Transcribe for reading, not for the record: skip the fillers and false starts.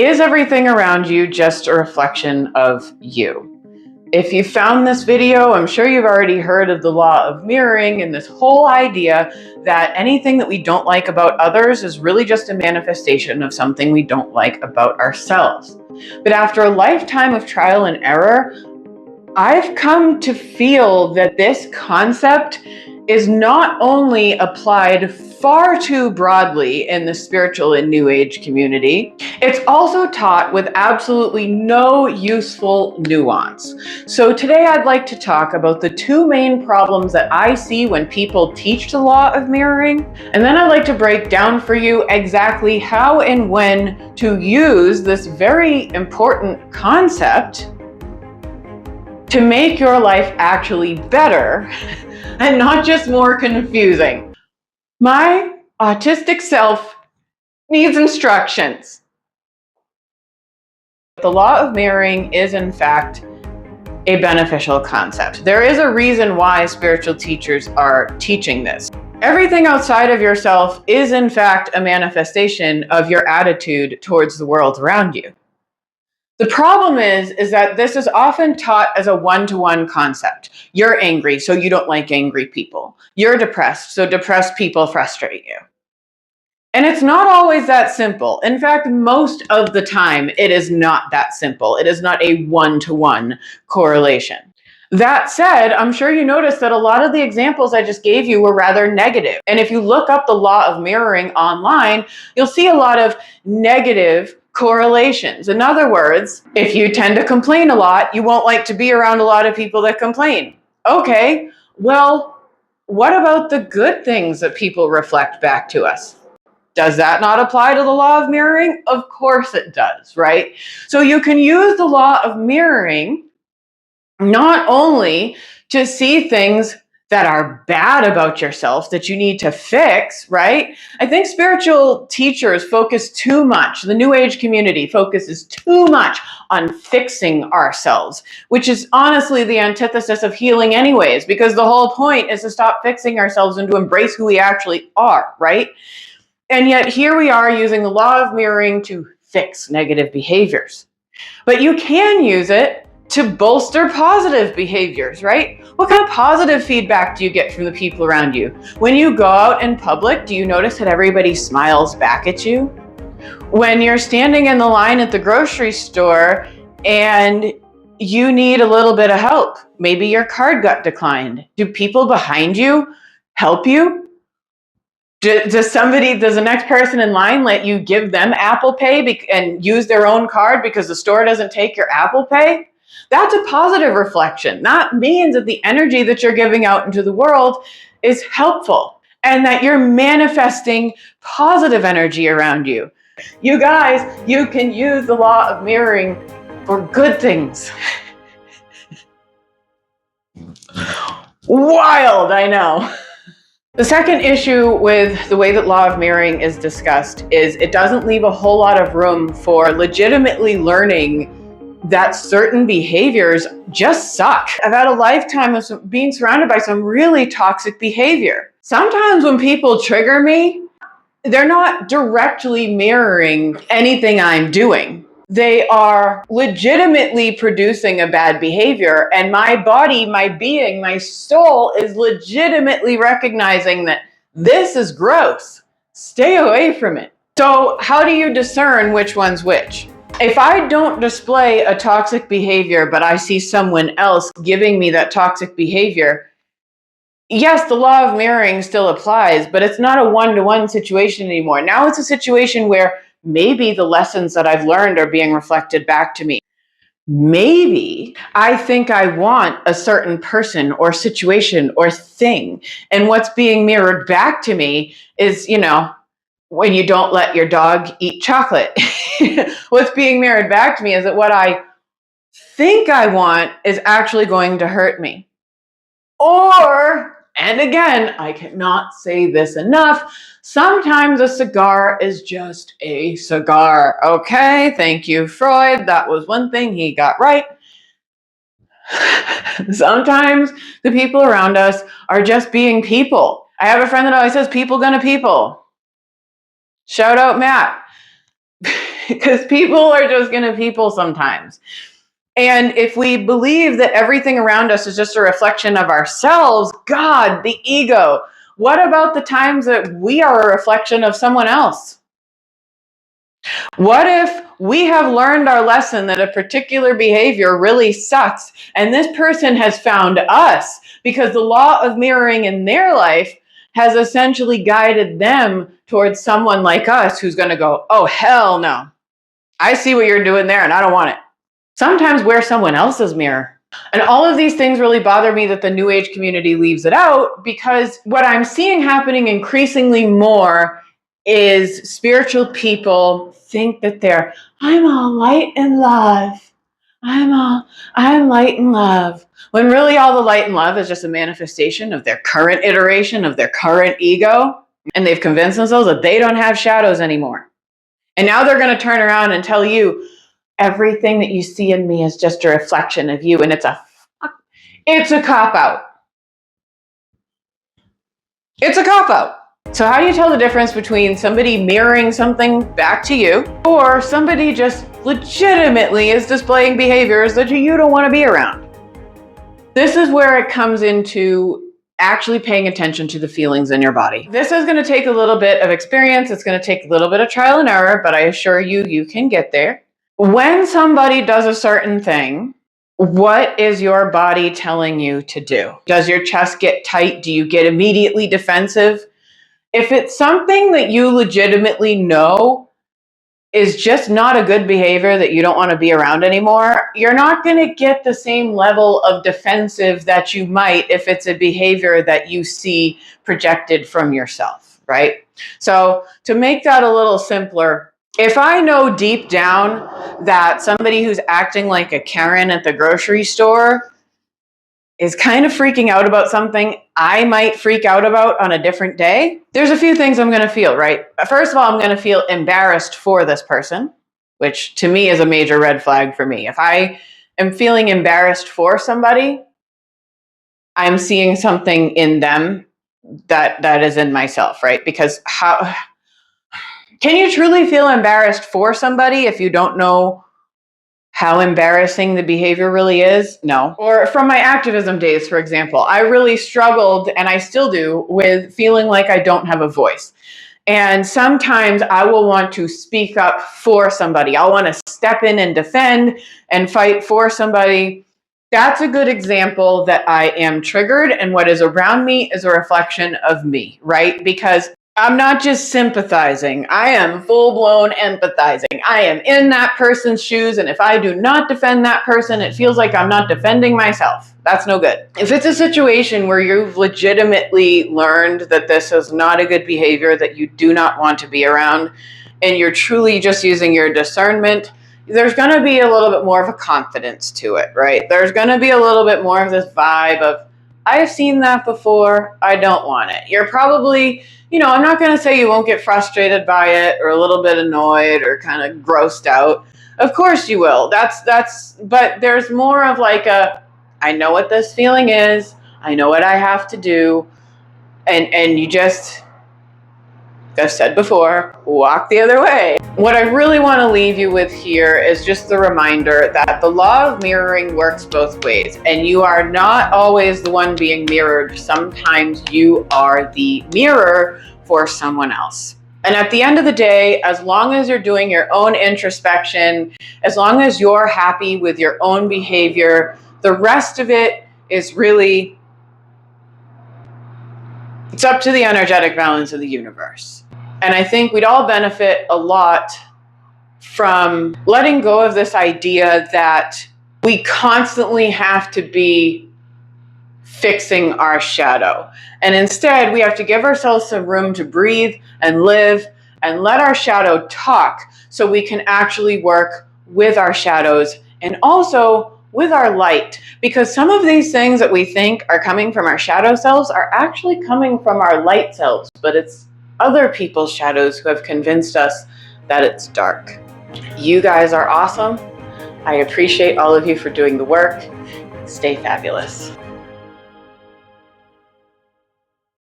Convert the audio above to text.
Is everything around you just a reflection of you? If you found this video, I'm sure you've already heard of the law of mirroring and this whole idea that anything that we don't like about others is really just a manifestation of something we don't like about ourselves. But after a lifetime of trial and error, I've come to feel that this concept is not only applied far too broadly in the spiritual and New Age community, it's also taught with absolutely no useful nuance. So today I'd like to talk about the two main problems that I see when people teach the law of mirroring, and then I'd like to break down for you exactly how and when to use this very important concept to make your life actually better and not just more confusing. My autistic self needs instructions. The law of mirroring is, in fact, a beneficial concept. There is a reason why spiritual teachers are teaching this. Everything outside of yourself is, in fact, a manifestation of your attitude towards the world around you. The problem is that this is often taught as a one-to-one concept. You're angry, so you don't like angry people. You're depressed, so depressed people frustrate you. And it's not always that simple. In fact, most of the time, it is not that simple. It is not a one-to-one correlation. That said, I'm sure you noticed that a lot of the examples I just gave you were rather negative. And if you look up the law of mirroring online, you'll see a lot of negative correlations. In other words, if you tend to complain a lot, you won't like to be around a lot of people that complain. Okay, well, what about the good things that people reflect back to us? Does that not apply to the law of mirroring? Of course it does, right? So you can use the law of mirroring not only to see things that are bad about yourself that you need to fix, right? I think spiritual teachers focus too much, the New Age community focuses too much on fixing ourselves, which is honestly the antithesis of healing anyways, because the whole point is to stop fixing ourselves and to embrace who we actually are, right? And yet here we are using the law of mirroring to fix negative behaviors. But you can use it to bolster positive behaviors, right? What kind of positive feedback do you get from the people around you? When you go out in public, do you notice that everybody smiles back at you? When you're standing in the line at the grocery store and you need a little bit of help, maybe your card got declined, do people behind you help you? Does the next person in line let you give them Apple Pay and use their own card because the store doesn't take your Apple Pay? That's a positive reflection. That means that the energy that you're giving out into the world is helpful and that you're manifesting positive energy around you. You guys, you can use the law of mirroring for good things. Wild, I know. The second issue with the way that law of mirroring is discussed is it doesn't leave a whole lot of room for legitimately learning that certain behaviors just suck. I've had a lifetime of being surrounded by some really toxic behavior. Sometimes when people trigger me, they're not directly mirroring anything I'm doing. They are legitimately producing a bad behavior, and my body, my being, my soul is legitimately recognizing that this is gross. Stay away from it. So how do you discern which one's which? If I don't display a toxic behavior, but I see someone else giving me that toxic behavior, yes, the law of mirroring still applies, but it's not a one-to-one situation anymore. Now it's a situation where maybe the lessons that I've learned are being reflected back to me. Maybe I think I want a certain person or situation or thing, and what's being mirrored back to me is, when you don't let your dog eat chocolate. What's being mirrored back to me is that what I think I want is actually going to hurt me. Or, and again, I cannot say this enough, sometimes a cigar is just a cigar. Okay, thank you, Freud. That was one thing he got right. Sometimes the people around us are just being people. I have a friend that always says, people gonna people. Shout out Matt. because people are just going to people sometimes. And if we believe that everything around us is just a reflection of ourselves, God, the ego, what about the times that we are a reflection of someone else? What if we have learned our lesson that a particular behavior really sucks, and this person has found us because the law of mirroring in their life has essentially guided them towards someone like us who's going to go, oh, hell no. I see what you're doing there and I don't want it. Sometimes we're someone else's mirror. And all of these things really bother me that the New Age community leaves it out, because what I'm seeing happening increasingly more is spiritual people think that I'm all light and love. I'm light and love. When really all the light and love is just a manifestation of their current iteration of their current ego. And they've convinced themselves that they don't have shadows anymore. And now they're going to turn around and tell you, everything that you see in me is just a reflection of you. And it's a cop-out. It's a cop-out. So how do you tell the difference between somebody mirroring something back to you or somebody just legitimately is displaying behaviors that you don't want to be around? This is where it comes into actually paying attention to the feelings in your body. This is going to take a little bit of experience. It's going to take a little bit of trial and error, but I assure you, you can get there. When somebody does a certain thing, what is your body telling you to do? Does your chest get tight? Do you get immediately defensive? If it's something that you legitimately know is just not a good behavior that you don't want to be around anymore, you're not going to get the same level of defensive that you might if it's a behavior that you see projected from yourself, right? So to make that a little simpler, if I know deep down that somebody who's acting like a Karen at the grocery store is kind of freaking out about something I might freak out about on a different day, there's a few things I'm going to feel, right? First of all, I'm going to feel embarrassed for this person, which to me is a major red flag for me. If I am feeling embarrassed for somebody, I'm seeing something in them that is in myself, right? Because how can you truly feel embarrassed for somebody if you don't know how embarrassing the behavior really is? No. Or from my activism days, for example, I really struggled, and I still do, with feeling like I don't have a voice. And sometimes I will want to speak up for somebody. I'll want to step in and defend and fight for somebody. That's a good example that I am triggered, and what is around me is a reflection of me, right? Because I'm not just sympathizing. I am full-blown empathizing. I am in that person's shoes, and if I do not defend that person, it feels like I'm not defending myself. That's no good. If it's a situation where you've legitimately learned that this is not a good behavior that you do not want to be around, and you're truly just using your discernment, there's going to be a little bit more of a confidence to it, right? There's going to be a little bit more of this vibe of, I've seen that before, I don't want it. You're probably, I'm not going to say you won't get frustrated by it or a little bit annoyed or kind of grossed out. Of course you will. But there's more of like I know what this feeling is. I know what I have to do. And you just, I've said before, walk the other way. What I really want to leave you with here is just the reminder that the law of mirroring works both ways, and you are not always the one being mirrored. Sometimes you are the mirror for someone else. And at the end of the day, as long as you're doing your own introspection, as long as you're happy with your own behavior, the rest of it is really, it's up to the energetic balance of the universe. And I think we'd all benefit a lot from letting go of this idea that we constantly have to be fixing our shadow. And instead, we have to give ourselves some room to breathe and live and let our shadow talk so we can actually work with our shadows and also with our light. Because some of these things that we think are coming from our shadow selves are actually coming from our light selves, but it's other people's shadows who have convinced us that it's dark. You guys are awesome. I appreciate all of you for doing the work. Stay fabulous.